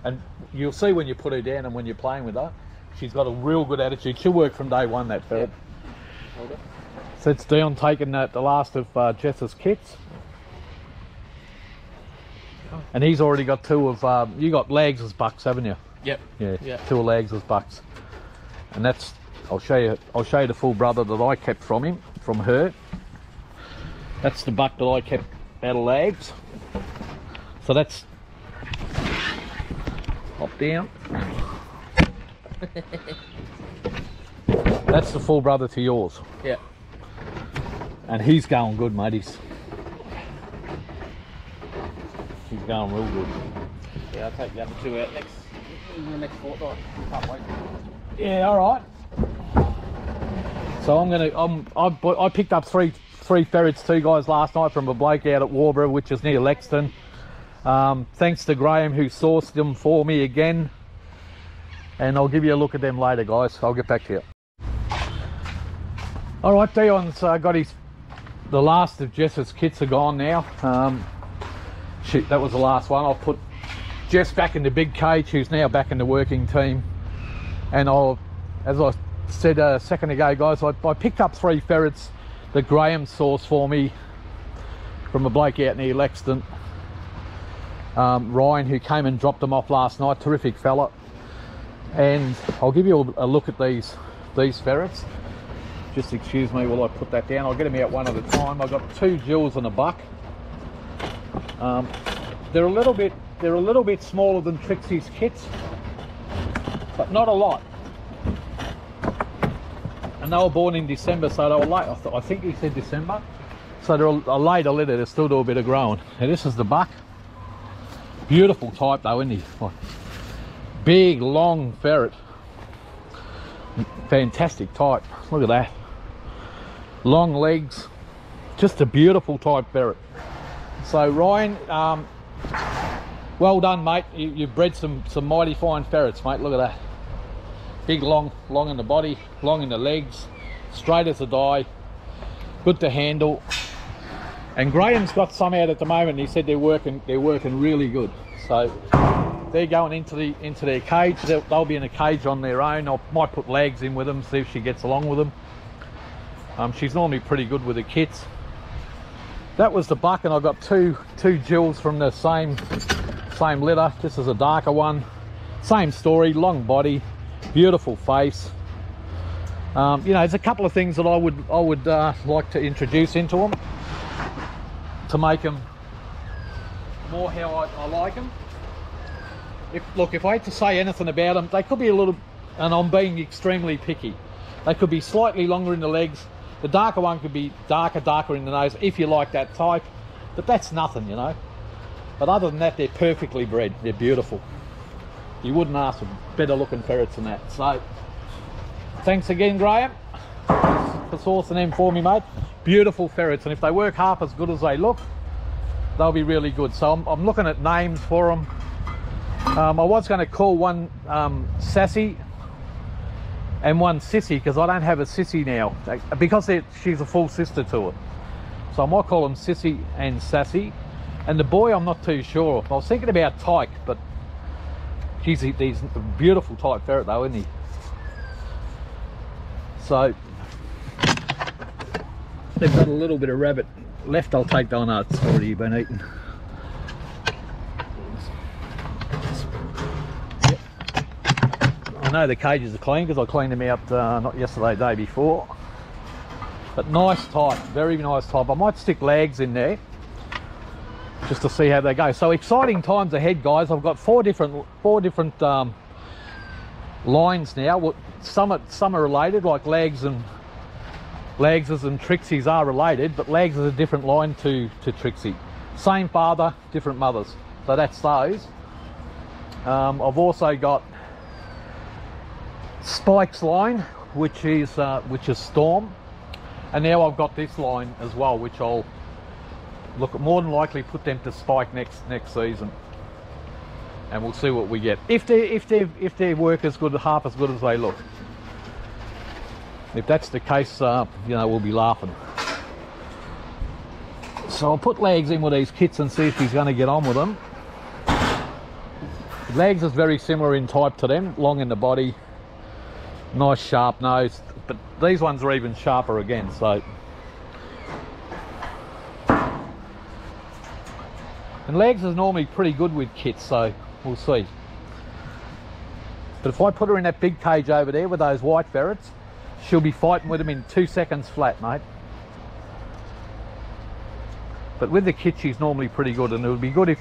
And you'll see when you put her down and when you're playing with her, she's got a real good attitude. She'll work from day one, that ferret. Hold it. So it's Dion taking the last of Jess's kits. And he's already got two of, you got legs as bucks, haven't you? Yep. Yeah, Yep. 2 legs as bucks. And that's, I'll show you the full brother that I kept from him, from her. That's the buck that I kept out of legs. So that's, hop down. That's the full brother to yours. Yeah. And he's going good, mate. He's going real good. Yeah, I'll take the other 2 out in the next fortnight. Can't wait. Yeah, all right. So I picked up three ferrets too, guys, last night from a bloke out at Warborough, which is near Lexington. Thanks to Graham who sourced them for me again. And I'll give you a look at them later, guys. I'll get back to you. All right, Dion's got the last of Jess's kits are gone now. That was the last one. I'll put Jess back in the big cage, who's now back in the working team. And as I said a second ago, guys, I picked up 3 ferrets that Graham sourced for me from a bloke out near Lexington. Ryan, who came and dropped them off last night, terrific fella. And I'll give you a look at these ferrets. Just excuse me while I put that down. I'll get them out one at a time. I've got 2 jewels and a buck. They're a little bit smaller than Trixie's kits, but not a lot. And they were born in December, so they were late. I think he said December. So they're a later litter. They still do a bit of growing. Now this is the buck. Beautiful type though, isn't he? Like, big, long ferret. Fantastic type. Look at that. Long legs. Just a beautiful type ferret. So Ryan, well done, mate. You've bred some mighty fine ferrets, mate. Look at that. Big, long in the body, long in the legs, straight as a die, good to handle. And Graham's got some out at the moment. He said they're working really good. So they're going into their cage. They'll be in a cage on their own. I might put legs in with them, see if she gets along with them. She's normally pretty good with the kits. That was the buck, and I got two jewels from the same litter. This is a darker one. Same story, long body, beautiful face. You know, there's a couple of things that I would like to introduce into them to make them more how I like them. If I had to say anything about them, they could be a little, and I'm being extremely picky, they could be slightly longer in the legs. The darker one could be darker in the nose, if you like that type, but that's nothing, you know. But other than that, they're perfectly bred. They're beautiful. You wouldn't ask for better looking ferrets than that. So thanks again, Graham, for sourcing them for me, mate. Beautiful ferrets, and if they work half as good as they look, they'll be really good. So I'm looking at names for them. I was going to call one Sassy and one Sissy, because I don't have a Sissy now, because she's a full sister to it. So I might call them Sissy and Sassy. And the boy, I'm not too sure. I was thinking about Tyke, but he's a beautiful type ferret though, isn't he? So they've got a little bit of rabbit left. I'll take that one out. It's already been eaten. I know the cages are clean because I cleaned them out not yesterday, day before. But nice type, very nice type. I might stick legs in there just to see how they go. So exciting times ahead, guys. I've got four different lines now. Some are related, like Legses and Trixies are related, but Legs is a different line to Trixie. Same father, different mothers. So that's those. I've also got Spike's line, which is Storm, and now I've got this line as well, which I'll look at, more than likely put them to Spike next season, and we'll see what we get. If they work as good, half as good as they look. If that's the case, you know, we'll be laughing. So I'll put Legs in with these kits and see if he's going to get on with them. Legs is very similar in type to them, long in the body, nice sharp nose, but these ones are even sharper again, so. And Legs is normally pretty good with kits, so we'll see. But if I put her in that big cage over there with those white ferrets, she'll be fighting with them in 2 seconds flat, mate. But with the kit, she's normally pretty good, and it would be good if,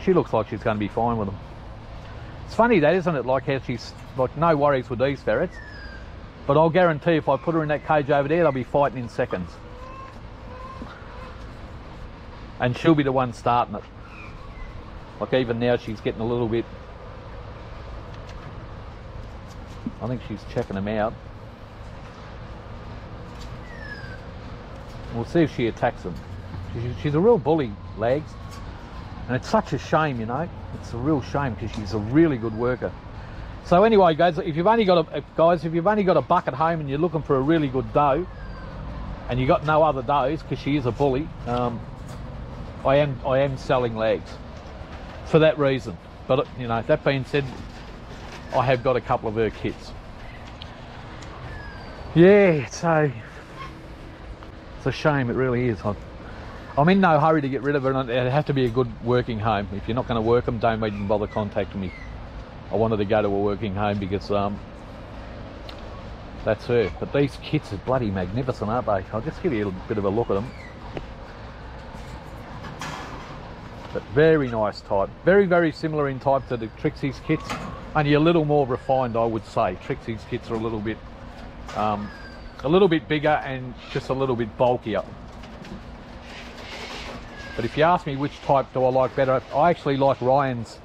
she looks like she's going to be fine with them. It's funny that, isn't it? Like how she's, like, no worries with these ferrets. But I'll guarantee if I put her in that cage over there, they'll be fighting in seconds. And she'll be the one starting it. Like even now she's getting a little bit, I think she's checking them out. We'll see if she attacks them. She's a real bully, Legs. And it's such a shame, you know. It's a real shame because she's a really good worker. So anyway, guys, if you've only got a buck at home and you're looking for a really good doe, and you got no other does because she is a bully, I am selling Legs for that reason. But you know, that being said, I have got a couple of her kits. Yeah, so it's a shame, it really is. I'm in no hurry to get rid of her, and it'd have to be a good working home. If you're not going to work them, don't even bother contacting me. I wanted to go to a working home because that's her. But these kits are bloody magnificent, aren't they? I'll just give you a bit of a look at them. But very nice type. Very, very similar in type to the Trixie's kits. Only a little more refined, I would say. Trixie's kits are a little bit bigger and just a little bit bulkier. But if you ask me which type do I like better, I actually like Ryan's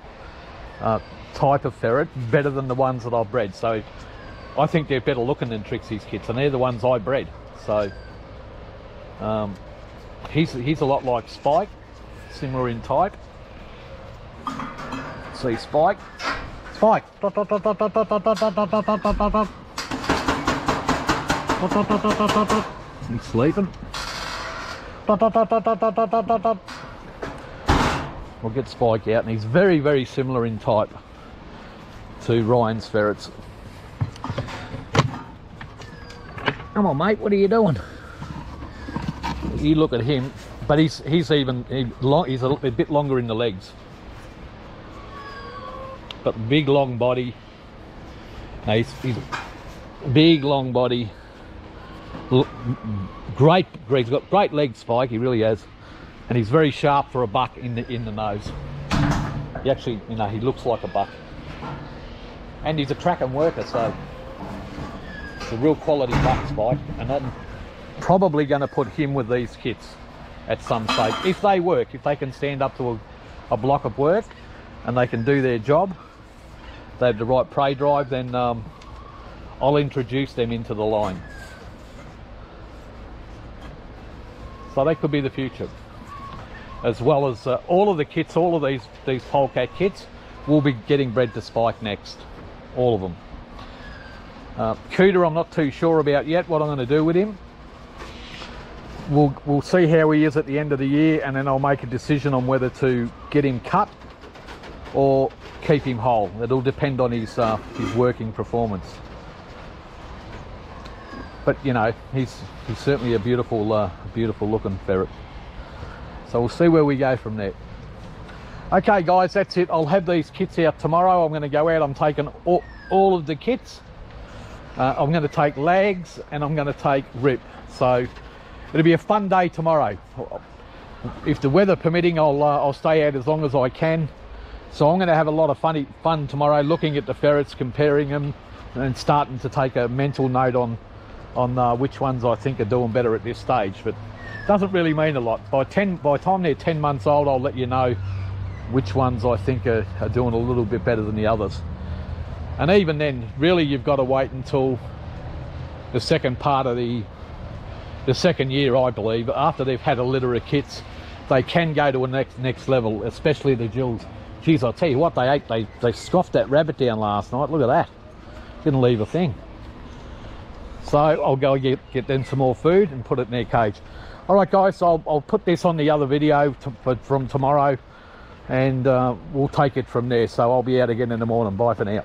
type of ferret better than the ones that I've bred. So I think they're better looking than Trixie's kits, and they're the ones I bred. So he's a lot like Spike, similar in type. See Spike. Spike. He's sleeping. We'll get Spike out, and he's very, very similar in type to Ryan's ferrets. Come on, mate, what are you doing? You look at him, but he's a bit longer in the legs. But big, long body. No, he's big, long body. He's got great legs, Spike, he really has. And he's very sharp for a buck in the nose. He actually, you know, he looks like a buck. And he's a track and worker, so it's a real quality buck, Spike. And I'm probably going to put him with these kits at some stage. If they work, if they can stand up to a block of work and they can do their job, they have the right prey drive, then I'll introduce them into the line. So they could be the future. As well as all of the kits, all of these polecat kits will be getting bred to Spike next. All of them. Cooter I'm not too sure about yet what I'm going to do with him. We'll see how he is at the end of the year, and then I'll make a decision on whether to get him cut or keep him whole. It'll depend on his working performance. But you know, he's certainly a beautiful looking ferret. So we'll see where we go from there. Okay guys, that's it. I'll have these kits out tomorrow. I'm going to go out. I'm taking all of the kits. I'm going to take Legs and I'm going to take Rip. So it'll be a fun day tomorrow. If the weather permitting, I'll stay out as long as I can. So I'm going to have a lot of fun tomorrow, looking at the ferrets, comparing them, and starting to take a mental note on which ones I think are doing better at this stage. But it doesn't really mean a lot. By the time they're 10 months old, I'll let you know which ones I think are doing a little bit better than the others. And even then, really, you've got to wait until the second part of the second year, I believe. After they've had a litter of kits, they can go to a next level, especially the Jills. Geez, I'll tell you what, they ate. They scoffed that rabbit down last night. Look at that. Didn't leave a thing. So I'll go get them some more food and put it in their cage. All right, guys, so I'll put this on the other video from tomorrow. and we'll take it from there. So I'll be out again in the morning. Bye for now.